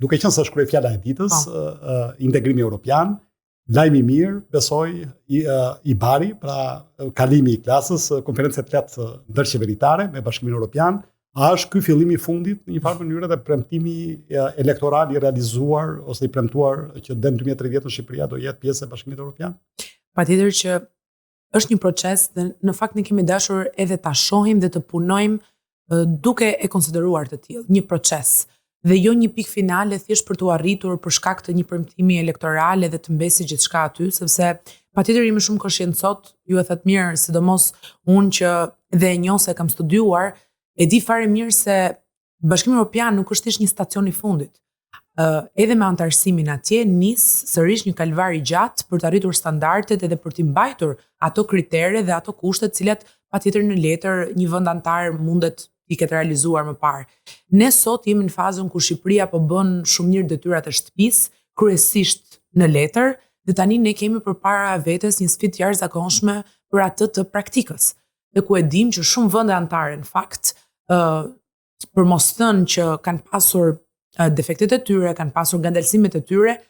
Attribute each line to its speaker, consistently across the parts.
Speaker 1: duke qenë se shkruaj fjala e ditës, integrimi evropian, lajmi mirë, besoj, i bari, pra kalimi i klasës, konferencë e tretë ndërqeveritare me Bashkimin Evropian, a është ky fillimi i fundit në një farë mënyrë dhe premtimi elektoral i realizuar ose i premtuar që deri në 2030 në Shqipëria do jetë pjesë e Bashkimit Evropian?
Speaker 2: Patjetër që është një proces dhe në fakt ne kemi dashur edhe ta shohim dhe të punojmë duke e konsideruar të tillë, një proces dhe jo një pikë finale thjesht për të arritur për shkak të një premtimi elektoral dhe të mbesi gjithçka aty, sepse patjetër jemi shumë konscient, ju e thatë mirë, sidomos unë që dhe e njoh se kam studiuar, e di fare mirë se Bashkimi Evropian nuk është thjesht një stacion i fundit. Edhe me antarësimin atje nis sërish një kalvar i gjatë për të arritur standardet edhe për të mbajtur ato kritere dhe ato kushte të cilat patjetër në letër një vend antar mundet i ketë realizuar më parë. Ne sot jemi në fazën ku Shqipëria po bën shumë mirë detyrat e shtëpisë, kryesisht në letër, dhe tani ne kemi përpara vetes një sfidë jashtëzakonshme për atë të praktikës. Dhe ku e dim që shumë vende antare në fakt për mos thënë që kanë pasur defektet e tyre, kanë pasur ngadalësimet e tyre,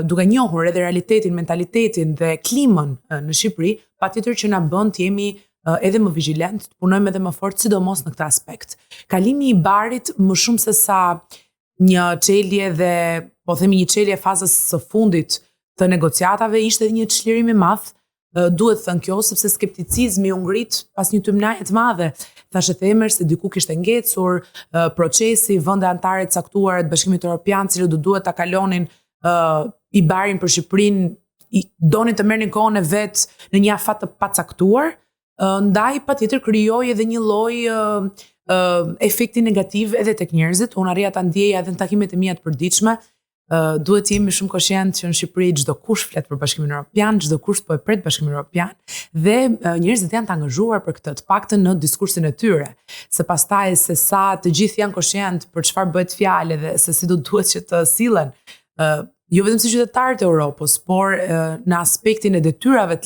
Speaker 2: duke njohur edhe realitetin, mentalitetin dhe klimën në Shqipëri, patjetër që na bën të jemi edhe më vigjilent, të punojmë edhe më fort, sidomos në këtë aspekt. Kalimi i barit më shumë se sa një çelje dhe po themi një çelje fazës së fundit të negociatave ishte edhe një çlirim i madh. Duhet thënë kjo sepse skepticizmi u ngrit pas një tymnaje të madhe. Thashë themer se diku kishte ngecur procesi, vende antare të caktuara të Bashkimit Evropian, cilët do duhet ta kalonin i barin për Shqipërinë, donin të merrnin kohën e vet në një afat të pacaktuar, ndaj patjetër krijoi edhe një lloj efekti negativ edhe tek njerëzit. Unë arrija ta ndjeja edhe në takimet e mia të përditshme. Duhet të jemi shumë koshient që në Shqipëri çdo kush flet për Bashkimin Evropian, çdo kush po e pret Bashkimin Evropian dhe njerëzit janë të angazhuar për këtë, të paktën në diskursin e tyre. Se pastaj se sa të gjithë janë koshient për çfarë bëhet fjalë dhe se si do duhet që të sillen, jo vetëm si qytetarët e Europës, por në aspektin e detyrave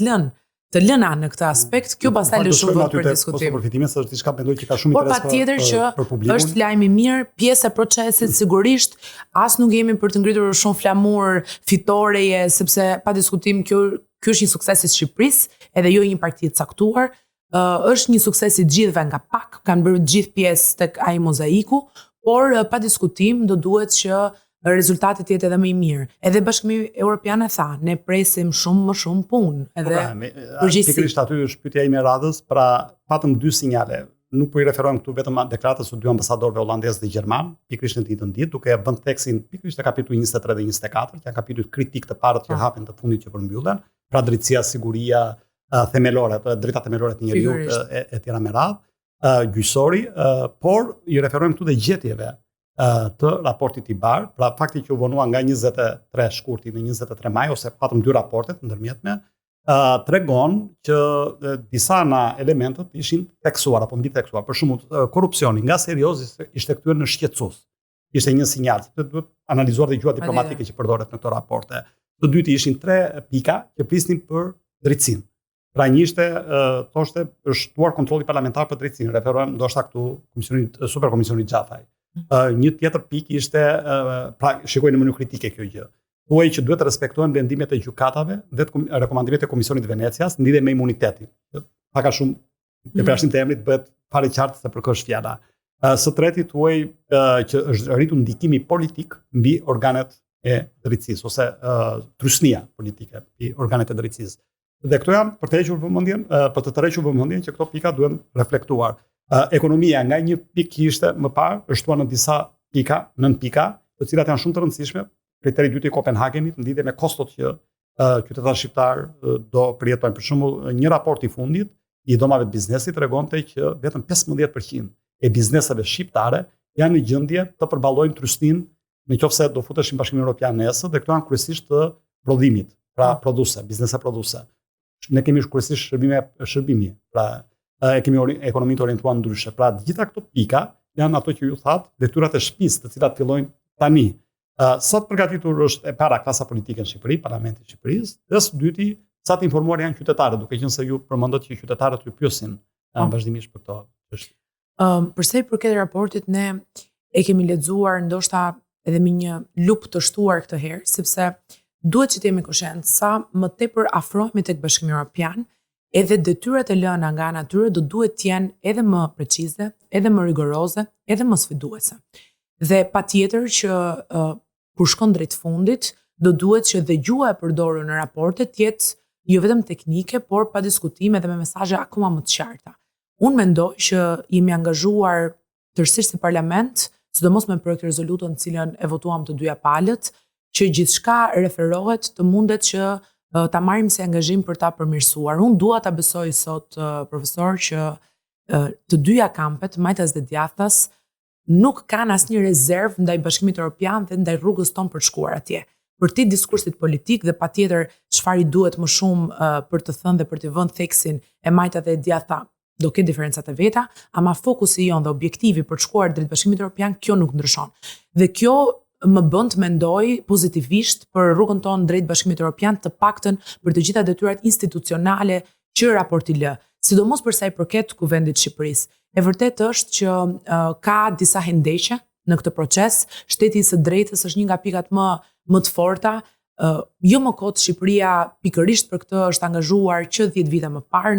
Speaker 2: të lëna në këtë aspekt, kjo pastaj lë shumë vend për diskutim.
Speaker 1: Por përfitimin se është diçka mendoj që ka shumë interes
Speaker 2: për publikun. Është lajm i mirë, pjesë e procesit sigurisht, as nuk jemi për të ngritur shumë flamur fitoreje, sepse pa diskutim kjo është një sukses i Shqipërisë, edhe jo një parti të caktuar. Është një sukses i gjithëve nga pak, kanë bërë gjithë pjesë tek ai mozaiku, por pa diskutim do duhet që rezultati të jetë edhe më i mirë. Edhe Bashkimi Evropian e tha, ne presim shumë më shumë punë. Edhe
Speaker 1: pikërisht aty është pyetja ime radhës, pra patëm dy sinjale. Nuk po i referojmë këtu vetëm deklaratës së dy ambasadorëve holandez dhe gjerman, pikërisht në ditën ditë, duke vënë tekstin pikërisht te kapitulli 23 dhe 24, që janë kapitujt kritik të parë që hapen të fundit që përmbyllen, pra drejtësia, siguria themelore, drejta themelore të njerëzit e tjera me radhë, gjyqësori, por i referojmë këtu dhe gjetjeve të raportit i bar, pra fakti që u vonua nga 23 shkurti në 23 maj, ose patëm dy raportet ndërmjetme, tregon që disa nga elementet ishin teksuar apo mbi teksuar. Për shembull, korrupsioni nga serioz ishte kthyer në shqetësues. Ishte një sinjal, duhet analizuar dhe gjuha diplomatike që përdoret në këto raporte. Të dyti ishin 3 pika që prisnin për drejtësinë. Pra një ishte, thoshte, është shtuar kontrolli parlamentar për drejtësinë, referohem ndoshta këtu superkomisionit Xhafaj. Një tjetër pikë ishte, pra shikoj në mënyrë kritike kjo gjë. Thuaj që duhet të respektohen vendimet e gjykatave dhe rekomandimet e Komisionit Venecias lidhje me imunitetin. Pak a shumë e përshtim të emrit bëhet fare qartë se për kë është fjala. Së treti thuaj që është rritur ndikimi politik mbi organet e drejtësisë ose trysnia politike mbi organet e drejtësisë. Dhe këto janë për të hequr vëmendjen, për të tërhequr vëmendjen që këto pika duhen reflektuar. Ekonomia nga një pikë ishte më parë është shtuar në disa pika, 9 pika, të cilat janë shumë të rëndësishme. Kriteri i dytë i Kopenhagenit në lidhje me kostot që qytetarët shqiptar do përjetojnë. Për shembull, një raport i fundit i dhomave të biznesit tregonte që vetëm 15% e bizneseve shqiptare janë në gjendje të përballojnë trysninë nëse do futeshin Bashkimin Evropian nesër, dhe këto janë kryesisht të prodhimit, pra produse, biznese produse. Ne kemi kryesisht shërbimi, pra e kemi ekonominë të orientuar ndryshe. Pra të gjitha këto pika janë ato që ju thatë, detyrat e shtëpisë, të cilat fillojnë tani. Sot përgatitur është e para klasa politike në Shqipëri, Parlamenti i Shqipërisë, dhe së dyti sa të informuar janë qytetarët, duke qenë se ju përmendët që qytetarët ju pyesin vazhdimisht për këto çështje.
Speaker 2: Përsa i përket raportit, ne e kemi lexuar ndoshta edhe me një lupë të shtuar këtë herë, sepse duhet që të jemi koshent sa më tepër afrohemi tek Bashkimi Evropian, edhe detyrat e lëna nga ana tyre do duhet të jenë edhe më precize, edhe më rigoroze, edhe më sfiduese. Dhe patjetër që kur shkon drejt fundit, do duhet që dhe gjuha e përdorur në raporte të jetë jo vetëm teknike, por pa diskutime dhe me mesazhe akoma më të qarta. Unë mendoj që jemi angazhuar tërësisht si parlament, sidomos me projekt rezolutën të cilën e votuam të dyja palët, që gjithçka referohet të mundet që ta marrim si angazhim për ta përmirësuar. Unë dua ta besoj sot, profesor, që të dyja kampet, majtas dhe djathtas, nuk kanë asnjë rezervë ndaj Bashkimit Evropian dhe ndaj rrugës tonë për të shkuar atje. Për ti diskursit politik dhe patjetër çfarë i duhet më shumë për të thënë dhe për të vënë theksin e majta dhe e djathta do ketë diferencat e veta, ama fokusi jon dhe objektivi për të shkuar drejt Bashkimit Evropian, kjo nuk ndryshon. Dhe kjo më bën të mendoj pozitivisht për rrugën tonë drejt Bashkimit Evropian, të paktën për të gjitha detyrat institucionale që raporti lë, sidomos për sa i përket kuvendit të Shqipërisë. E vërtet është që ka disa hendeqe në këtë proces. Shteti i së drejtës është një nga pikat më të forta. Jo më kot Shqipëria pikërisht për këtë është angazhuar që 10 vite më parë